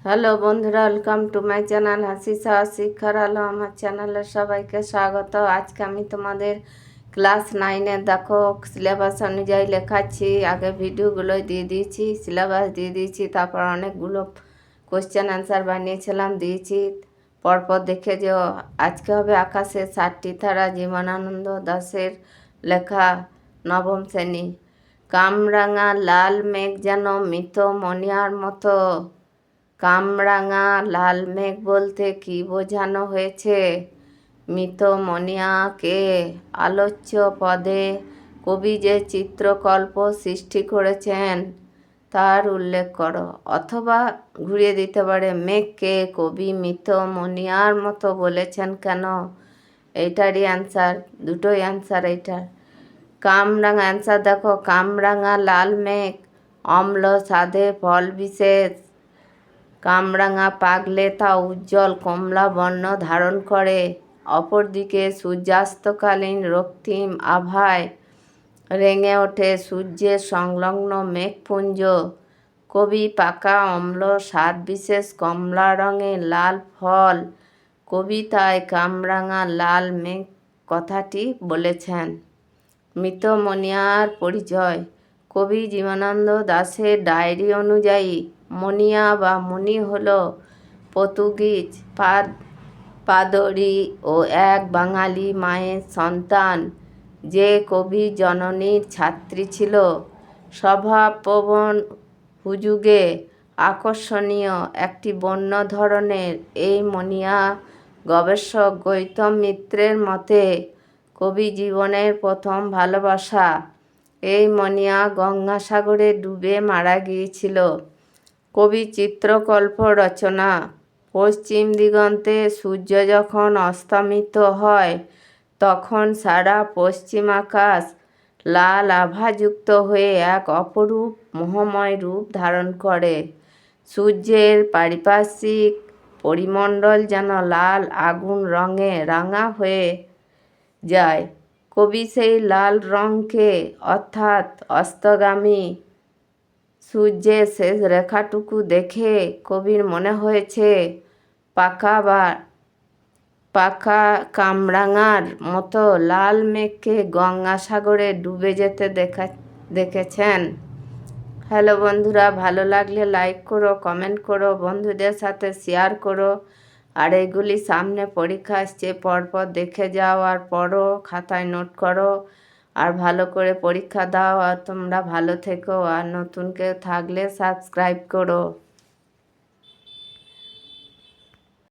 Hello বন্ধুরা, welcome to my channel হাসি সাহা শিক্ষার আলো। আমার চ্যানেলে সবাইকে স্বাগত। আজকে আমি তোমাদের ক্লাস 9-এর দেখো সিলেবাস অনুযায়ী লেখাচ্ছি। আগে ভিডিওগুলোই দিয়ে দিয়েছি, সিলেবাস দিয়ে দিয়েছি, তারপর অনেকগুলো কোশ্চেন অ্যান্সার বানিয়েছিলাম দিয়েছি। পরপর দেখে যে আজকে হবে আকাশে 7টি তারা, জীবনানন্দ দাশের লেখা, নবম শ্রেণী। কামরাঙা লাল মেঘ যেন মৃত মনিয়ার মতো। কামরাঙা লাল মেঘ বলতে কি বোঝানো হয়েছে? মৃত মনিয়াকে আলোচ্য পদে কবি যে চিত্রকল্প সৃষ্টি করেছেন তার উল্লেখ করো। অথবা ঘুরিয়ে দিতে পারে, মেঘকে কবি মৃত মনিয়ার মতো বলেছেন কেন? এইটারই অ্যান্সার, দুটোই অ্যান্সার এইটার। কামরাঙা অ্যান্সার দেখো, কামরাঙা লাল মেঘ অম্ল স্বাদে ফল বিশেষ। কামরাঙা পাকলে তা উজ্জ্বল কমলা বর্ণ ধারণ করে। অপরদিকে সূর্যাস্তকালীন রক্তিম আভায় রেঙে ওঠে সূর্যের সংলগ্ন মেঘপুঞ্জ। কবি পাকা অম্ল স্বাদ বিশেষ কমলা রঙের লাল ফল কবিতায় কামরাঙা লাল মেঘ কথাটি বলেছেন। মৃত মনিয়ার পরিচয়। কবি জীবনানন্দ দাশের ডায়েরি অনুযায়ী মনিয়া বা মণি হল পর্তুগিজ পাদরি ও এক বাঙালি মায়ের সন্তান, যে কবি জননীর ছাত্রী ছিল। স্বভাবপ্রবণ, হুজুগে আকর্ষণীয়, একটি বন্য ধরনের এই মনিয়া গবেষক গৌতম মিত্রের মতে কবি জীবনের প্রথম ভালোবাসা। এই মনিয়া গঙ্গাসাগরে ডুবে মারা গিয়েছিল। কবি চিত্রকল্প রচনা। পশ্চিম দিগন্তে সূর্য যখন অস্তমিত হয় তখন সারা পশ্চিম আকাশ লাল আভাযুক্ত হয়ে এক অপরূপ মোহময় রূপ ধারণ করে। সূর্যের পারিপার্শ্বিক পরিমণ্ডল যেন লাল আগুন রঙে রাঙা হয়ে যায়। কবি সেই লাল রঙকে, অর্থাৎ অস্তগামী সূর্যের শেষ রেখাটুকু দেখে কবির মনে হয়েছে পাকা কামরাঙার মতো লাল মেঘকে গঙ্গাসাগরে ডুবে যেতে দেখেছেন। হ্যালো বন্ধুরা, ভালো লাগলে লাইক করো, কমেন্ট করো, বন্ধুদের সাথে শেয়ার করো। আর এগুলি সামনে পরীক্ষা আসছে, পরপর দেখে যাও আর পড়ো, খাতায় নোট করো আর ভালো করে পরীক্ষা দাও। আর তোমরা ভালো থেকো, আর নতুন কেউ থাকলে সাবস্ক্রাইব করো।